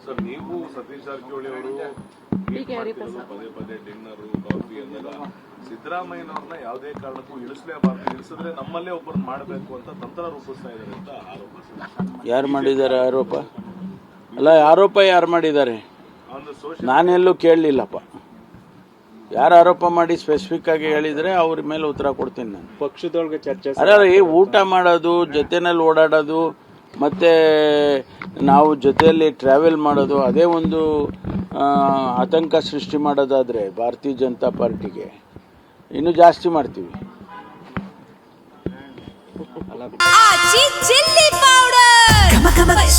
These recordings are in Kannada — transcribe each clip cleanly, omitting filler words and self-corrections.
ಸರ್ ನೀವು ಸತೀಶ್ ಜಾರಕಿಹೊಳಿ ಅವರು ಪದೇ ಪದೇ ಡಿನ್ನರು ಕಾಫಿ ಅಂದಾಗ ಸಿದ್ದರಾಮಯ್ಯನವ್ರನ್ನ ಯಾವುದೇ ಕಾರಣಕ್ಕೂ ಇಳಿಸಲೇಬಾರ್ದು, ಇಳಿಸಿದ್ರೆ ನಮ್ಮಲ್ಲೇ ಒಬ್ಬರನ್ನ ಮಾಡಬೇಕು ಅಂತ ತಂತ್ರ ರೂಪಿಸ್ತಾ ಇದ್ದಾರೆ ಅಂತ ಆರೋಪ. ಯಾರು ಮಾಡಿದ್ದಾರೆ ಆರೋಪ? ಅಲ್ಲ, ಆರೋಪ ಯಾರು ಮಾಡಿದ್ದಾರೆ ನಾನೆಲ್ಲೂ ಕೇಳಲಿಲ್ಲಪ್ಪ. ಯಾರು ಆರೋಪ ಮಾಡಿ ಸ್ಪೆಸಿಫಿಕ್ ಆಗಿ ಹೇಳಿದ್ರೆ ಅವ್ರ ಮೇಲೆ ಉತ್ತರ ಕೊಡ್ತೀನಿ ನಾನು. ಪಕ್ಷದೊಳಗೆ ಚರ್ಚೆ ಅಲ್ಲ, ಊಟ ಮಾಡೋದು, ಜೊತೆನಲ್ಲಿ ಓಡಾಡೋದು, ಮತ್ತೆ ನಾವು ಜೊತೆಯಲ್ಲಿ ಟ್ರಾವೆಲ್ ಮಾಡೋದು, ಅದೇ ಒಂದು ಆತಂಕ ಸೃಷ್ಟಿ ಮಾಡೋದಾದ್ರೆ ಭಾರತೀಯ ಜನತಾ ಪಾರ್ಟಿಗೆ ಇನ್ನೂ ಜಾಸ್ತಿ ಮಾಡ್ತೀವಿ.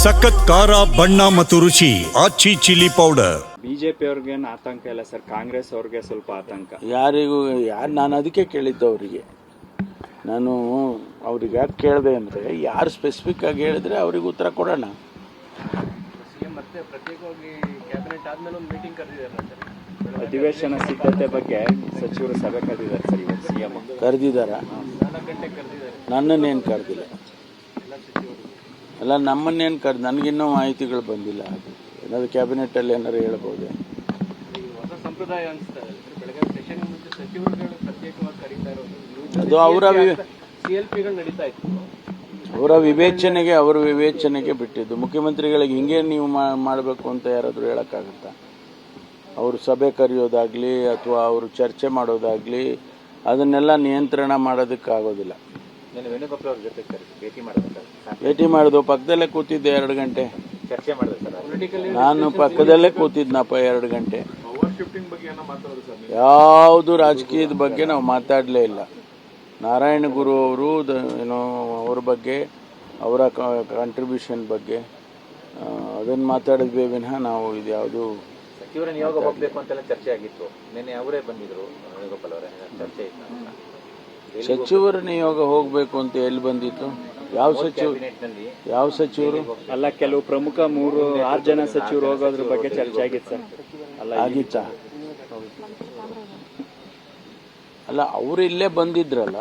ಸಖತ್ ಖಾರ, ಬಣ್ಣ ಮತ್ತು ರುಚಿ ಆಚಿ ಚಿಲ್ಲಿ ಪೌಡರ್. ಬಿಜೆಪಿ ಅವ್ರಿಗೆ ಆತಂಕ ಇಲ್ಲ ಸರ್, ಕಾಂಗ್ರೆಸ್ ಅವ್ರಿಗೆ ಸ್ವಲ್ಪ ಆತಂಕ. ಯಾರಿಗೂ ನಾನು ಅದಕ್ಕೆ ಕೇಳಿದ್ದು ಅವರಿಗೆ. ನಾನು ಅವ್ರಿಗೆ ಯಾಕೆ ಕೇಳಿದೆ ಅಂದರೆ, ಯಾರು ಸ್ಪೆಸಿಫಿಕ್ ಆಗಿ ಹೇಳಿದ್ರೆ ಅವ್ರಿಗೆ ಉತ್ತರ ಕೊಡೋಣ. ಮತ್ತೆ ಪ್ರತ್ಯೇಕವಾಗಿ ಕ್ಯಾಬಿನೆಟ್ ಆದ್ಮೇಲೆ ಒಂದು ಮೀಟಿಂಗ್ ಕರೆದಿದ್ದಾರೆ. ಅಧಿವೇಶನ ಸಿದ್ಧತೆ ಬಗ್ಗೆ ಸಚಿವರು ಸಭೆ ಕರೆದಿದ್ದಾರೆ ಸರ್. ಇವತ್ತು ಸಿಎಂ ಕರೆದಿದ್ದಾರ? 4 ಗಂಟೆಗೆ ಕರೆದಿದ್ದಾರೆ. ನನ್ನನ್ನೇನು ಕರೆದಿಲ್ಲ. ಅಲ್ಲ, ನಮ್ಮನ್ನೇನು ನನಗಿನ್ನೂ ಮಾಹಿತಿಗಳು ಬಂದಿಲ್ಲ. ಏನಾದ್ರು ಕ್ಯಾಬಿನೆಟ್ಟಲ್ಲಿ ಏನಾದ್ರು ಹೇಳ್ಬೋದು. ಹೊಸ ಸಂಪ್ರದಾಯ ಅನಿಸ್ತಾರೆ ಬೆಳಗ್ಗೆ ಸೆಷನ್ ಮುಂಚೆ ಸಚಿವರುಗಳು ಪ್ರತ್ಯೇಕವಾಗಿ ಕರೀತಾ ಇರೋದು. ಅದು ಅವರ CLPಗಳು ನಡೀತಾ ಇತ್ತು. ಅವರ ವಿವೇಚನೆಗೆ ಬಿಟ್ಟಿದ್ದು. ಮುಖ್ಯಮಂತ್ರಿಗಳಿಗೆ ಹಿಂಗೆ ನೀವು ಮಾಡಬೇಕು ಅಂತ ಯಾರಾದರೂ ಹೇಳೋಕ್ಕಾಗುತ್ತಾ? ಅವರು ಸಭೆ ಕರೆಯೋದಾಗ್ಲಿ ಅಥವಾ ಅವರು ಚರ್ಚೆ ಮಾಡೋದಾಗ್ಲಿ ಅದನ್ನೆಲ್ಲ ನಿಯಂತ್ರಣ ಮಾಡೋದಕ್ಕಾಗೋದಿಲ್ಲ. ವೇಣುಗೋಪಾಲ್ ಅವ್ರ ಜೊತೆ ಭೇಟಿ ಮಾಡೋದು, ಪಕ್ಕದಲ್ಲೇ ಕೂತಿದ್ದೆ 2 ಗಂಟೆ. ಚರ್ಚೆ ಮಾಡಿದೆ ಸರ್. ನಾನು ಪಕ್ಕದಲ್ಲೇ ಕೂತಿದ್ನಪ್ಪ 2 ಗಂಟೆ. ಪವರ್ ಶಿಫ್ಟಿಂಗ್ ಬಗ್ಗೆ ಏನೋ ಮಾತಾಡೋದು ಸರ್? ಯಾವುದು ರಾಜಕೀಯದ ಬಗ್ಗೆ ನಾವು ಮಾತಾಡಲೇ ಇಲ್ಲ. ನಾರಾಯಣ ಗುರು ಅವರು ಏನೋ ಅವ್ರ ಬಗ್ಗೆ, ಅವರ ಕಾಂಟ್ರಿಬ್ಯೂಷನ್ ಬಗ್ಗೆ ಅದನ್ನು ಮಾತಾಡಿದ್ವಿ ವಿನಃ ನಾವು ಇದು ಯಾವುದು ಸಚಿವರ ನಿಯೋಗ ಹೋಗಬೇಕು ಅಂತೆಲ್ಲ ಚರ್ಚೆ ಆಗಿತ್ತು. ನಿನ್ನೆ ಅವರೇ ಬಂದಿದ್ರು, ವೇಣುಗೋಪಾಲ್ ಅವರೇ. ಚರ್ಚೆ ಇತ್ತು. ಸಚಿವರ ನಿಯೋಗ ಹೋಗಬೇಕು ಅಂತ ಎಲ್ಲಿ ಬಂದಿತ್ತು? ಯಾವ ಸಚಿವರು? ಅಲ್ಲ, ಕೆಲವು ಪ್ರಮುಖ 3-6 ಜನ ಸಚಿವರು ಹೋಗೋದ್ರ ಬಗ್ಗೆ ಚರ್ಚೆ ಆಗಿತ್ತು ಸರ್. ಅಲ್ಲ, ಆಗಿತ್ತಾ? ಅಲ್ಲ, ಅವರು ಇಲ್ಲೇ ಬಂದಿದ್ರಲ್ಲ.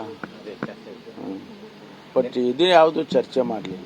ಬಟ್ ಇದು ಯಾವುದು ಚರ್ಚೆ ಮಾಡಲಿಲ್ಲ.